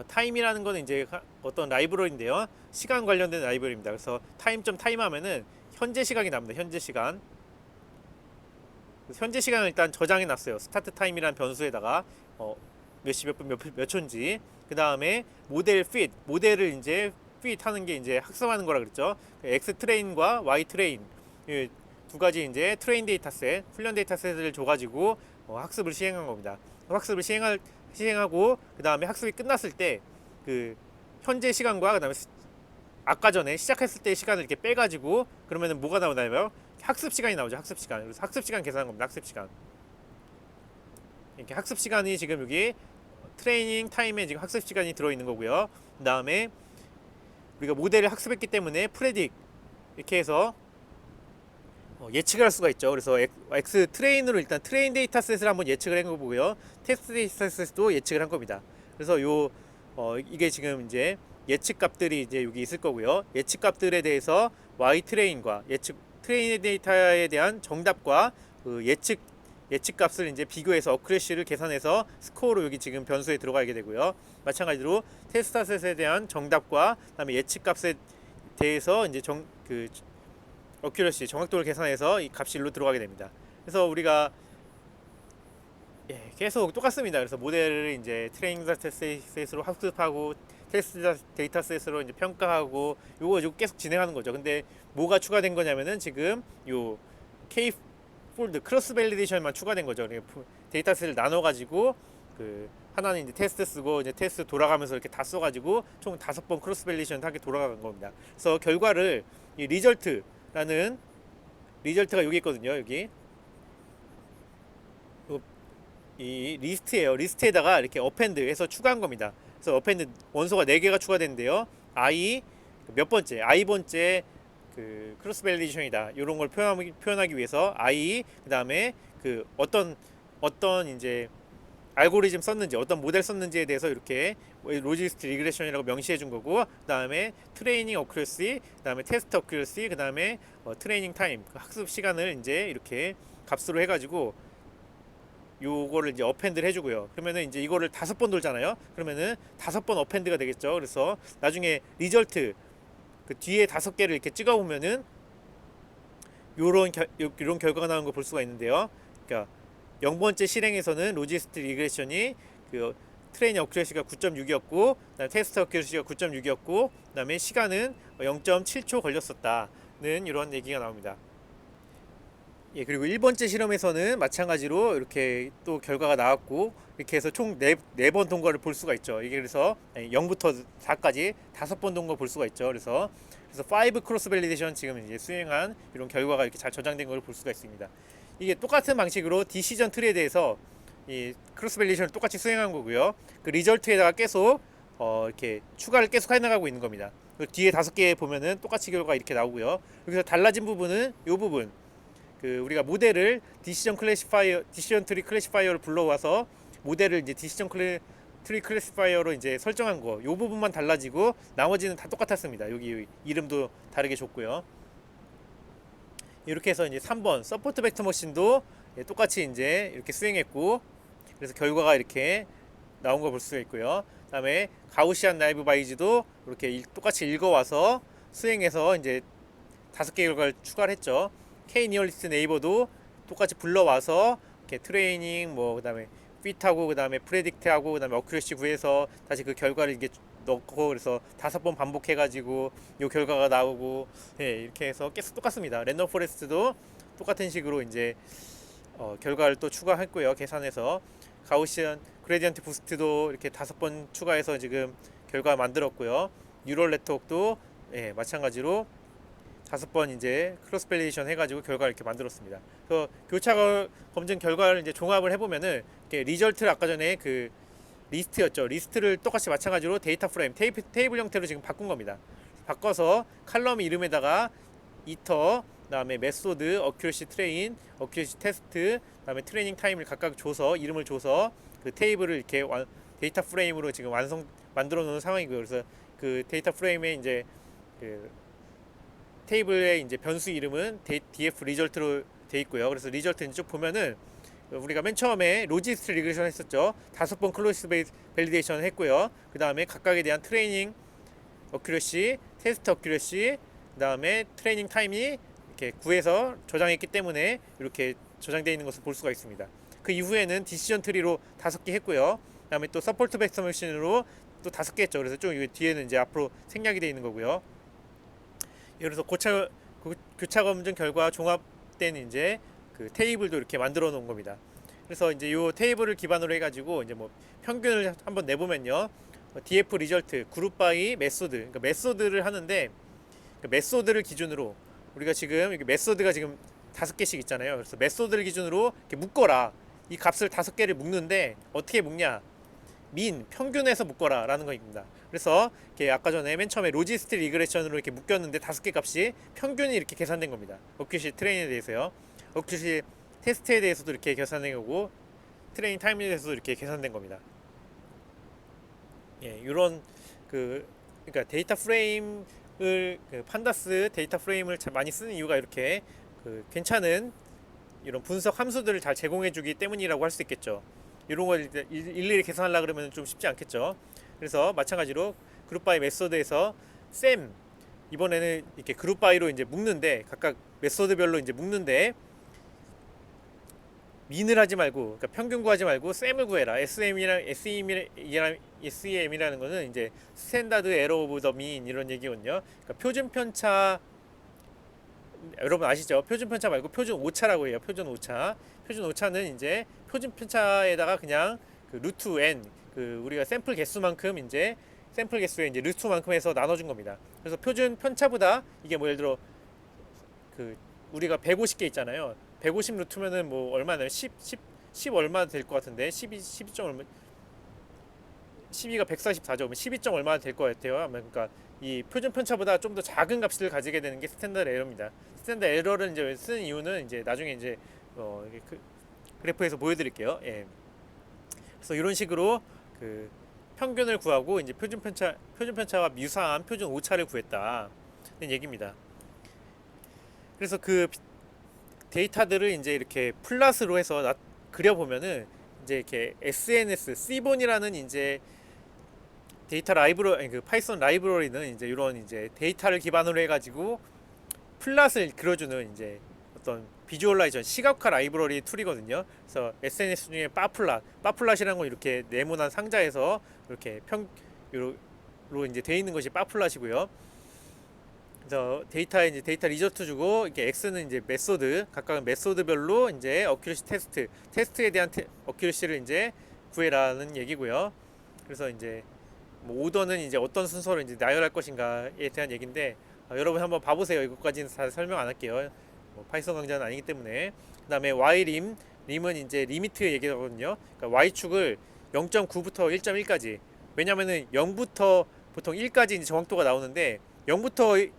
타임이라는 거는 이제 어떤 라이브러리인데요. 시간 관련된 라이브러리입니다. 그래서 타임 하면은 현재 시간이 나옵니다. 현재 시간. 현재 시간을 일단 저장해 놨어요. 스타트 타임이라는 변수에다가 몇 시 몇 분 몇 초인지. 그 다음에 모델을 이제 fit 하는 게 이제 학습하는 거라 그랬죠. X 트레인과 Y 트레인 두 가지 이제 트레인 데이터셋, 훈련 데이터셋을 줘가지고 학습을 시행한 겁니다. 학습을 시행하고 그 다음에 학습이 끝났을 때 그 현재 시간과 그 다음에 아까 전에 시작했을 때 시간을 이렇게 빼가지고 그러면은 뭐가 나오나요? 학습 시간이 나오죠. 학습 시간. 그래서 학습 시간 계산한 겁니다. 학습 시간. 이렇게 학습 시간이 지금 여기 트레이닝 타임에 지금 학습 시간이 들어 있는 거고요. 그 다음에 우리가 모델을 학습했기 때문에 프레딕 이렇게 해서 예측을 할 수가 있죠. 그래서 X 트레인으로 일단 트레인 데이터셋을 한번 예측을 한 거고요. 테스트 데이터셋도 예측을 한 겁니다. 그래서 이게 지금 이제 예측 값들이 이제 여기 있을 거고요. 예측 값들에 대해서 Y 트레인과 트레인 데이터에 대한 정답과 그 예측 값을 이제 비교해서 어크레시를 계산해서 스코어로 여기 지금 변수에 들어가게 되고요. 마찬가지로 테스트셋에 대한 정답과 그다음에 예측 값에 대해서 이제 어큐러시 정확도를 계산해서 이 값이 일로 들어가게 됩니다. 그래서 우리가 계속 똑같습니다. 그래서 모델을 이제 트레이닝 데이터셋으로 학습하고 테스트 데이터셋으로 이제 평가하고 요거 계속 진행하는 거죠. 근데 뭐가 추가된 거냐면은 지금 요 K 폴드 크로스 밸리데이션만 추가된 거죠. 데이터셋을 나눠 가지고 그 하나는 이제 테스트 쓰고 이제 테스트 돌아가면서 이렇게 다 써가지고 총 5번 크로스 밸리데이션 하게 돌아간 겁니다. 그래서 결과를 이 리절트가 여기 있거든요. 여기 이 리스트예요. 리스트에다가 이렇게 어펜드해서 추가한 겁니다. 그래서 어펜드 원소가 4개가 추가됐는데요. I 몇 번째, I 번째 그 크로스 밸리데이션이다. 이런 걸 표현하기 위해서 I 그다음에 그 어떤 이제 알고리즘 썼는지 어떤 모델 썼는지에 대해서 이렇게 로지스틱 리그레션이라고 명시해 준 거고 그다음에 트레이닝 어큐러시 그다음에 테스트 어큐러시 그다음에 트레이닝 타임 학습 시간을 이제 이렇게 값으로 해가지고 요거를 이제 어펜드를 해주고요. 그러면은 이제 이거를 5번 돌잖아요. 그러면은 5번 어펜드가 되겠죠. 그래서 나중에 리절트 그 뒤에 5개를 이렇게 찍어 보면은 요런 결과가 나온 거 볼 수가 있는데요. 그러니까 0번째 실행에서는 로지스틱 리그레션이 그 트레이닝 어큐러시가 9.6이었고 그다음에 테스트 어큐러시가 9.6이었고 그다음에 시간은 0.7초 걸렸었다. 이런 얘기가 나옵니다. 예, 그리고 1번째 실험에서는 마찬가지로 이렇게 또 결과가 나왔고, 이렇게 해서 총 4번 동거를 볼 수가 있죠. 이게 그래서 0부터 4까지 5번 동거 볼 수가 있죠. 그래서 5 크로스 밸리데이션 지금 이제 수행한 이런 결과가 이렇게 잘 저장된 걸 볼 수가 있습니다. 이게 똑같은 방식으로 디시전 트리에 대해서 이 크로스 밸리데이션을 똑같이 수행한 거고요. 그 리절트에다가 계속 이렇게 추가를 계속 해나가고 있는 겁니다. 그 뒤에 5개 보면은 똑같이 결과가 이렇게 나오고요. 여기서 달라진 부분은 이 부분, 그 우리가 모델을 디시전 트리 클래시파이어를 불러와서 모델을 이제 트리 클래시파이어로 이제 설정한 거, 요 부분만 달라지고 나머지는 다 똑같았습니다. 여기 이름도 다르게 줬고요. 이렇게 해서 이제 3번 서포트 벡터 머신도 똑같이 이제 이렇게 수행했고, 그래서 결과가 이렇게 나온 거 볼 수가 있고요. 그다음에 가우시안 나이브 바이즈도 이렇게 똑같이 읽어와서 수행해서 이제 5개 결과를 추가를 했죠. K 니어리스트 네이버도 똑같이 불러와서 이렇게 트레이닝 뭐 그다음에 핏하고 그다음에 프레딕트하고 그다음에 어큐러시 구해서 다시 그 결과를 이게 넣고, 그래서 5번 반복해가지고 요 결과가 나오고, 예, 이렇게 해서 계속 똑같습니다. 랜덤 포레스트도 똑같은 식으로 이제 결과를 또 추가했고요. 계산해서 가우시안 그레디언트 부스트도 이렇게 5번 추가해서 지금 결과 만들었고요. 뉴럴 네트워크도 예, 마찬가지로 5번 이제 크로스 밸리데이션 해가지고 결과를 이렇게 만들었습니다. 그 교차 검증 결과를 이제 종합을 해보면은 이렇게 리절트를 아까 전에 그 리스트였죠. 리스트를 똑같이 마찬가지로 데이터 프레임 테이블 형태로 지금 바꾼 겁니다. 바꿔서 칼럼 이름에다가 이터, 그다음에 메소드, 어큐러시 트레인, 어큐러시 테스트, 그다음에 트레이닝 타임을 각각 줘서 이름을 줘서 그 테이블을 이렇게 데이터 프레임으로 지금 만들어 놓은 상황이고요. 그래서 그 데이터 프레임에 이제 그 테이블의 이제 변수 이름은 df 리절트로 돼 있고요. 그래서 리절트 쭉 보면은 우리가 맨 처음에 로지스트 리그레션 했었죠. 5번 클로스 밸리데이션 했고요. 그 다음에 각각에 대한 트레이닝 어큐러시, 테스트 어큐러시, 그 다음에 트레이닝 타임이 이렇게 구해서 저장했기 때문에 이렇게 저장되어 있는 것을 볼 수가 있습니다. 그 이후에는 디시전 트리로 5개 했고요. 그 다음에 또 서포트 벡터 머신으로 또 5개 했죠. 그래서 좀 뒤에는 이제 앞으로 생략이 되어 있는 거고요. 예를 들어서 교차 검증 결과 종합된 이제 그 테이블도 이렇게 만들어 놓은 겁니다. 그래서 이제 요 테이블을 기반으로 해가지고 이제 뭐 평균을 한번 내보면요. DF 리절트 그룹 바이 메소드, 그러니까 메소드를 하는데 그 메소드를 기준으로 우리가 지금 이렇게 메소드가 지금 5개씩 있잖아요. 그래서 메소드를 기준으로 이렇게 묶어라. 이 값을 5개를 묶는데 어떻게 묶냐? 평균에서 묶어라 라는 거입니다. 그래서 이렇게 아까 전에 맨 처음에 로지스트 리그레션으로 이렇게 묶였는데 5개 값이 평균이 이렇게 계산된 겁니다. 어큐시 트레인에 대해서요. 어큐시 테스트에 대해서도 이렇게 계산된 거고, 트레이닝 타임에 대해서도 이렇게 계산된 겁니다. 예, 이런 그러니까 데이터 프레임을 판다스 데이터 프레임을 많이 쓰는 이유가 이렇게 괜찮은 이런 분석 함수들을 잘 제공해주기 때문이라고 할 수 있겠죠. 이런 걸 일일이 계산하려 그러면 좀 쉽지 않겠죠. 그래서 마찬가지로 그룹 바이 메소드에서 이번에는 이렇게 그룹 바이로 이제 묶는데 각각 메소드별로 이제 묶는데 민을 하지 말고, 그러니까 평균 구하지 말고 셈을 구해라. SEM이라는 거는 이제 스탠다드 에러 오브 더 민 이런 얘기거든요. 그러니까 표준 편차, 여러분 아시죠? 표준 편차 말고 표준 오차라고 해요. 표준 오차는 이제 표준 편차에다가 그냥 그 루트 n, 그 우리가 샘플 개수만큼 이제 샘플 개수에 이제 루트만큼 해서 나눠준 겁니다. 그래서 표준 편차보다 이게 뭐 예를 들어 그 우리가 150개 있잖아요. 150 루트면은 뭐 얼마나요? 10 얼마 될 것 같은데 12점 얼마, 12가 144죠. 12점 얼마 될 것 같아요. 그러니까 이 표준 편차보다 좀 더 작은 값을 가지게 되는 게 스탠다드 에러입니다. 스탠다드 에러를 이제 쓰는 이유는 이제 나중에 이제 그래프에서 보여드릴게요. 예. 그래서 이런 식으로 그 평균을 구하고 이제 표준 편차와 유사한 표준 오차를 구했다는 얘기입니다. 그래서 그 데이터들을 이제 이렇게 플랫으로 해서 그려보면은 이제 이렇게 SNS, C본이라는 이제 데이터 라이브러리, 그 파이썬 라이브러리는 이제 이런 이제 데이터를 기반으로 해가지고 플랫을 그려주는 이제 어떤 비주얼라이전 시각화 라이브러리 툴이거든요. 그래서 SNS 중에 빠플랏이라는 건 이렇게 네모난 상자에서 이렇게 로 이제 되어 있는 것이 빠플랏이고요. 그래서 데이터에 이제 데이터 리저트 주고 이렇게 X는 이제 메소드 각각 메소드별로 이제 어큐러시 테스트에 대한 어큐러시를 이제 구해라는 얘기고요. 그래서 이제 뭐 오더는 이제 어떤 순서로 이제 나열할 것인가에 대한 얘기인데 여러분 한번 봐보세요. 이것까지는 다 설명 안 할게요. 뭐 파이썬 강좌는 아니기 때문에. 그다음에 림은 이제 리미트 얘기하거든요. 그러니까 y축을 0.9부터 1.1까지. 왜냐면은 0부터 보통 1까지 이제 정확도가 나오는데 0부터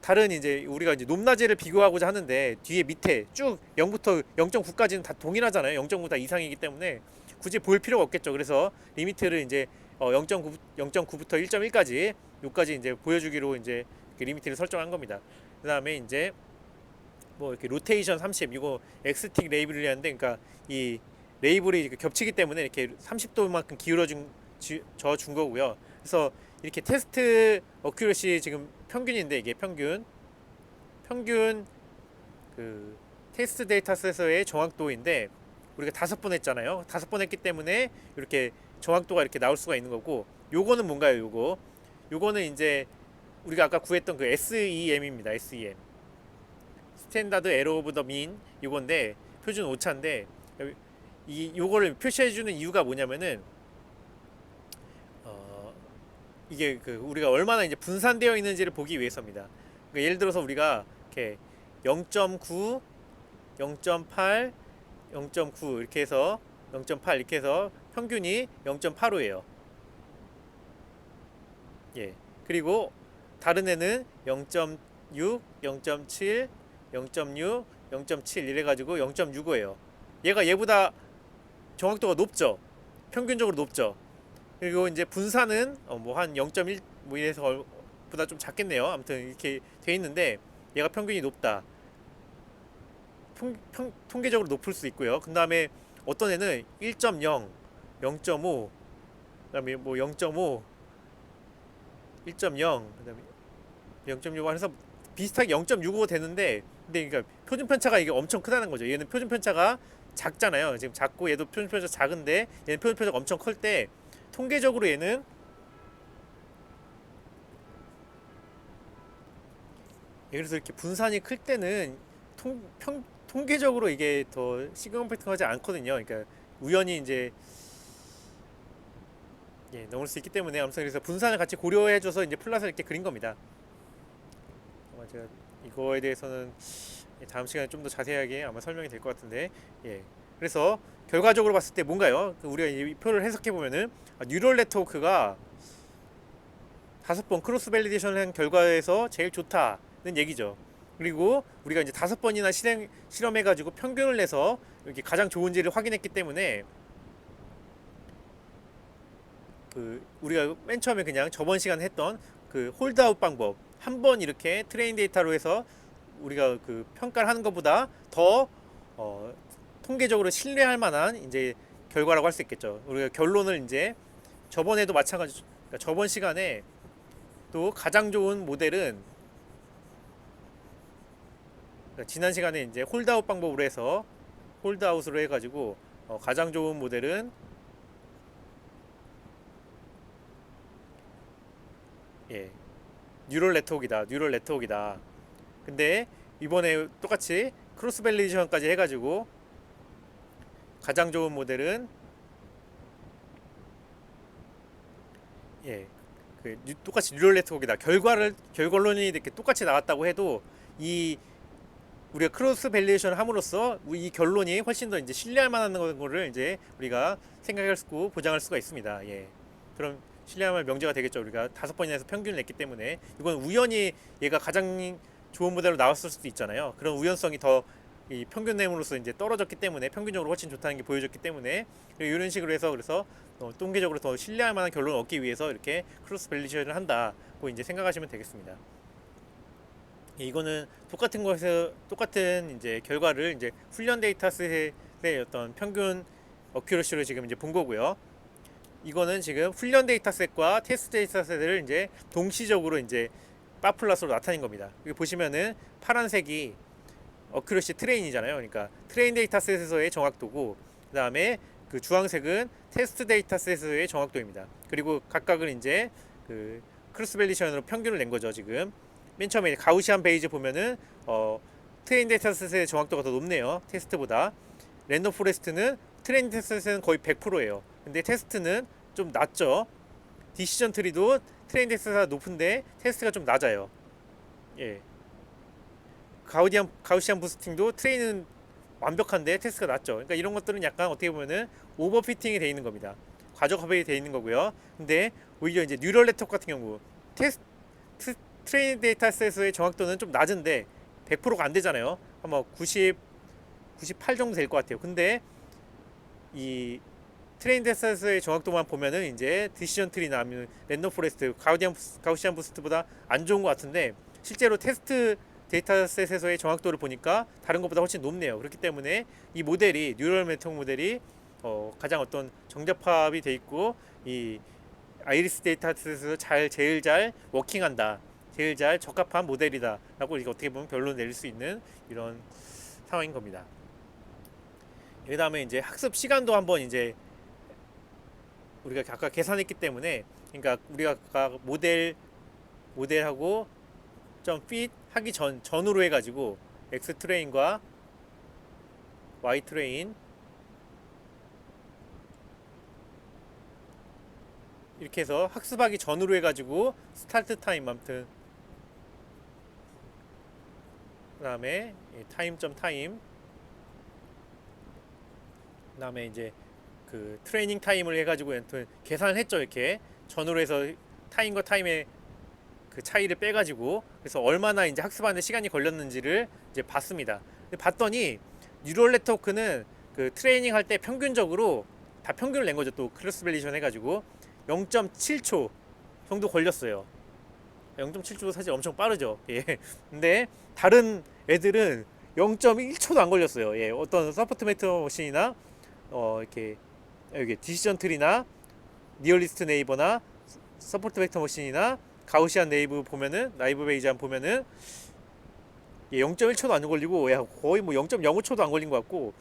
다른 이제 우리가 이제 높낮이를 비교하고자 하는데 뒤에 밑에 쭉 0부터 0.9까지는 다 동일하잖아요. 0.9 다 이상이기 때문에 굳이 볼 필요가 없겠죠. 그래서 리미트를 이제 0.9부터 1.1까지 요까지 이제 보여주기로 이제 리미트를 설정한 겁니다. 그다음에 이제 뭐 이렇게 로테이션 30 이거 엑스틱 레이블이 하는데 그러니까 이 레이블이 겹치기 때문에 이렇게 30도만큼 준 거고요. 그래서 이렇게 테스트 어큐러시 지금 평균인데 이게 평균 그 테스트 데이터셋의 정확도인데 우리가 5번 했잖아요. 5번 했기 때문에 이렇게 정확도가 이렇게 나올 수가 있는 거고 요거는 뭔가요? 요거는 이제 우리가 아까 구했던 그 SEM입니다. SEM 스탠다드 에러 오브 더 민 요건데 표준 오차인데 요거를 표시해 주는 이유가 뭐냐면은 이게 그 우리가 얼마나 이제 분산되어 있는지를 보기 위해서입니다. 그러니까 예를 들어서 우리가 이렇게 0.9, 0.8, 0.9 이렇게 해서 0.8 이렇게 해서 평균이 0.85예요. 예. 그리고 다른 애는 0.6, 0.7, 0.6, 0.7 이래 가지고 0.65예요. 얘가 얘보다 정확도가 높죠. 평균적으로 높죠. 그리고 이제 분산은 뭐 한 0.1 뭐 이래서 보다 좀 작겠네요. 아무튼 이렇게 돼 있는데 얘가 평균이 높다. 통계적으로 높을 수 있고요. 그 다음에 어떤 애는 1.0, 0.5, 그다음에 뭐 0.5, 1.0, 그다음에 0.65 해서 비슷하게 0.65 되는데 근데 그러니까 표준 편차가 이게 엄청 크다는 거죠. 얘는 표준 편차가 작잖아요. 지금 작고 얘도 표준 편차 작은데 얘는 표준 편차가 엄청 클 때 통계적으로 얘는 그래서 이렇게 분산이 클 때는 통계적으로 이게 더 시그먼팩트하지 않거든요. 그러니까 우연히 이제 넘을 수 있기 때문에 아무튼 그래서 분산을 같이 고려해줘서 이제 플랫을 이렇게 그린 겁니다. 아마 제가 이거에 대해서는 다음 시간에 좀 더 자세하게 아마 설명이 될 것 같은데 그래서 결과적으로 봤을 때 뭔가요? 우리가 이 표를 해석해 보면은 뉴럴 네트워크가 5번 크로스 밸리데이션을 한 결과에서 제일 좋다는 얘기죠. 그리고 우리가 이제 5번이나 실험해가지고 평균을 내서 이렇게 가장 좋은지를 확인했기 때문에 그 우리가 맨 처음에 그냥 저번 시간 했던 그 홀드아웃 방법 한 번 이렇게 트레인 데이터로 해서 우리가 그 평가를 하는 것보다 더 통계적으로 신뢰할 만한 이제 결과라고 할 수 있겠죠. 우리가 결론을 이제 저번에도 마찬가지, 그러니까 저번 시간에 또 가장 좋은 모델은 그러니까 지난 시간에 이제 홀드아웃 방법으로 해서 홀드아웃으로 해가지고 가장 좋은 모델은 뉴럴 네트워크이다. 근데 이번에 똑같이 크로스 밸리데이션까지 해가지고 가장 좋은 모델은 똑같이 뉴럴 네트워크이다. 결론이 이렇게 똑같이 나왔다고 해도 이 우리가 크로스 밸리데이션을 함으로써 이 결론이 훨씬 더 이제 신뢰할 만한 거를 이제 우리가 생각할 수 보장할 수가 있습니다. 그럼 신뢰할 명제가 되겠죠. 우리가 5번이나 해서 평균을 냈기 때문에 이건 우연히 얘가 가장 좋은 모델로 나왔을 수도 있잖아요. 그런 우연성이 더 이 평균 내음으로써 이제 떨어졌기 때문에 평균적으로 훨씬 좋다는 게 보여졌기 때문에 이런 식으로 해서 그래서 통계적으로 더 신뢰할 만한 결론을 얻기 위해서 이렇게 크로스 밸리데이션을 한다고 이제 생각하시면 되겠습니다. 이거는 똑같은 이제 결과를 이제 훈련 데이터셋의 어떤 평균 어큐러시로 지금 이제 본 거고요. 이거는 지금 훈련 데이터셋과 테스트 데이터셋을 이제 동시적으로 이제 바플러스로 나타낸 겁니다. 여기 보시면은 파란색이 어큐러시 트레인이잖아요. 그러니까 트레인 데이터셋에서의 정확도고 그 다음에 그 주황색은 테스트 데이터셋에서의 정확도입니다. 그리고 각각은 이제 그 크로스 밸리데이션으로 평균을 낸 거죠. 지금 맨 처음에 가우시안 베이즈 보면은 트레인 데이터셋의 정확도가 더 높네요. 테스트보다. 랜덤 포레스트는 트레인 데이터셋은 거의 100%예요. 근데 테스트는 좀 낮죠. 디시전 트리도 트레인 데이터셋가 높은데 테스트가 좀 낮아요. 예. 가우시안 부스팅도 트레인은 완벽한데 테스트가 낮죠. 그러니까 이런 것들은 약간 어떻게 보면은 오버피팅이 돼 있는 겁니다. 과적 합의이 돼 있는 거고요. 근데 오히려 이제 뉴럴 네트워크 같은 경우 테스트 트레인 데이터셋의 정확도는 좀 낮은데 100%가 안 되잖아요. 아마 98 정도 될 것 같아요. 근데 이 트레인 데이터셋의 정확도만 보면은 이제 디시전 트리나 아니면 랜덤 포레스트, 가우시안 부스트보다 안 좋은 것 같은데 실제로 테스트 데이터셋에서의 정확도를 보니까 다른 것보다 훨씬 높네요. 그렇기 때문에 이 모델이 뉴럴 네트워크 모델이 가장 어떤 정접합이 돼 있고 이 아이리스 데이터셋에서 제일 잘 워킹한다, 제일 잘 적합한 모델이다라고 이렇게 어떻게 보면 결론 내릴 수 있는 이런 상황인 겁니다. 그 다음에 이제 학습 시간도 한번 이제 우리가 아까 계산했기 때문에, 그러니까 우리가 아까 모델하고 좀 fit 하기 전으로 해가지고 X 트레인과 Y 트레인 이렇게 해서 학습하기 전으로 해가지고 스타트 타임 아무튼 그 다음에 타임 그 다음에 이제 그 트레이닝 타임을 해가지고 계산을 했죠. 이렇게 전으로 해서 타임과 타임의 그 차이를 빼가지고 그래서 얼마나 이제 학습하는데 시간이 걸렸는지를 이제 봤습니다. 봤더니 뉴럴 네트워크는 그 트레이닝 할 때 평균적으로 다 평균을 낸 거죠. 또 크로스 밸리데이션 해가지고 0.7초 정도 걸렸어요. 0.7초 사실 엄청 빠르죠. 예. 근데 다른 애들은 0.1초도 안 걸렸어요. 예. 어떤 서포트 매터 머신이나 이렇게 여기 디시전 트리나 니어리스트 네이버나 서포트 벡터 머신이나 가우시안 나이브 베이지안 보면은 0.1초도 안 걸리고 거의 뭐 0.05초도 안 걸린 것 같고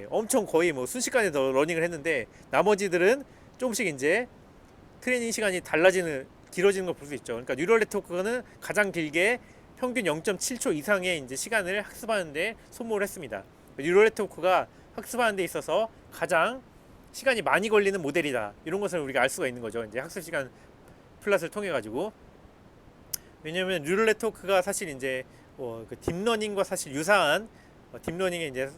엄청 거의 뭐 순식간에 더 러닝을 했는데 나머지들은 조금씩 이제 트레이닝 시간이 길어지는 걸 볼 수 있죠. 그러니까 뉴럴 네트워크는 가장 길게 평균 0.7초 이상의 이제 시간을 학습하는데 소모를 했습니다. 뉴럴 네트워크가 학습하는 데 있어서 가장 시간이 많이 걸리는 모델이다. 이런 것을 우리가 알 수가 있는 거죠. 이제 학습 시간 플랫을 통해 가지고. 왜냐면 뉴럴 네트워크가 사실 이제 그 딥러닝과 사실 유사한 딥러닝에 이제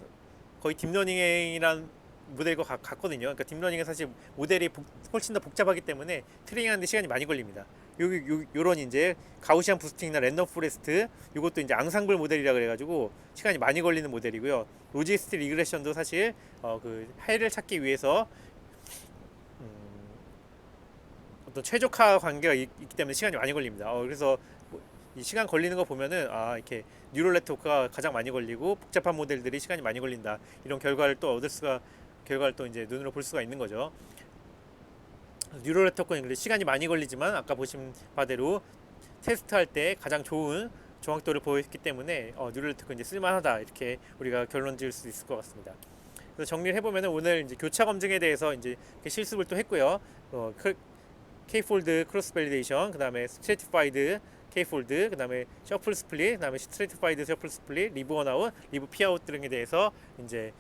거의 딥러닝이란 모델과 같거든요. 그러니까 딥러닝은 사실 모델이 훨씬 더 복잡하기 때문에 트레이닝하는데 시간이 많이 걸립니다. 요런 이제 가우시안 부스팅이나 랜덤 포레스트 이것도 이제 앙상블 모델이라 그래가지고 시간이 많이 걸리는 모델이고요. 로지스틱 리그레션도 사실 그 해를 찾기 위해서 어떤 최적화 관계가 있기 때문에 시간이 많이 걸립니다. 그래서 이 시간 걸리는 거 보면은 이렇게 뉴럴 네트워크가 가장 많이 걸리고 복잡한 모델들이 시간이 많이 걸린다. 이런 결과를 또 이제 눈으로 볼 수가 있는 거죠. 뉴럴 네트워크는 시간이 많이 걸리지만 아까 보신 바대로 테스트할 때 가장 좋은 정확도를 보였기 때문에 뉴럴 네트워크 이제 쓸만하다 이렇게 우리가 결론 지을 수 있을 것 같습니다. 그래서 정리를 해보면 오늘 이제 교차 검증에 대해서 이제 실습을 또 했고요. K-폴드 크로스 밸리데이션, 그 다음에 스트래티파이드 K-폴드, 그 다음에 셔플 스플릿, 그 다음에 스트래티파이드 셔플 스플릿, 리브 원아웃, 리브 피아웃 등에 대해서 이제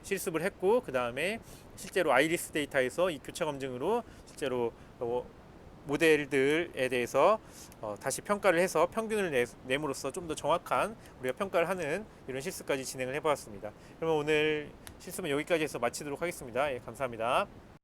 실습을 했고, 그 다음에 실제로 아이리스 데이터에서 이 교차 검증으로 실제로 모델들에 대해서 다시 평가를 해서 평균을 내므로써 좀 더 정확한 우리가 평가를 하는 이런 실습까지 진행을 해보았습니다. 그러면 오늘 실습은 여기까지 해서 마치도록 하겠습니다. 감사합니다.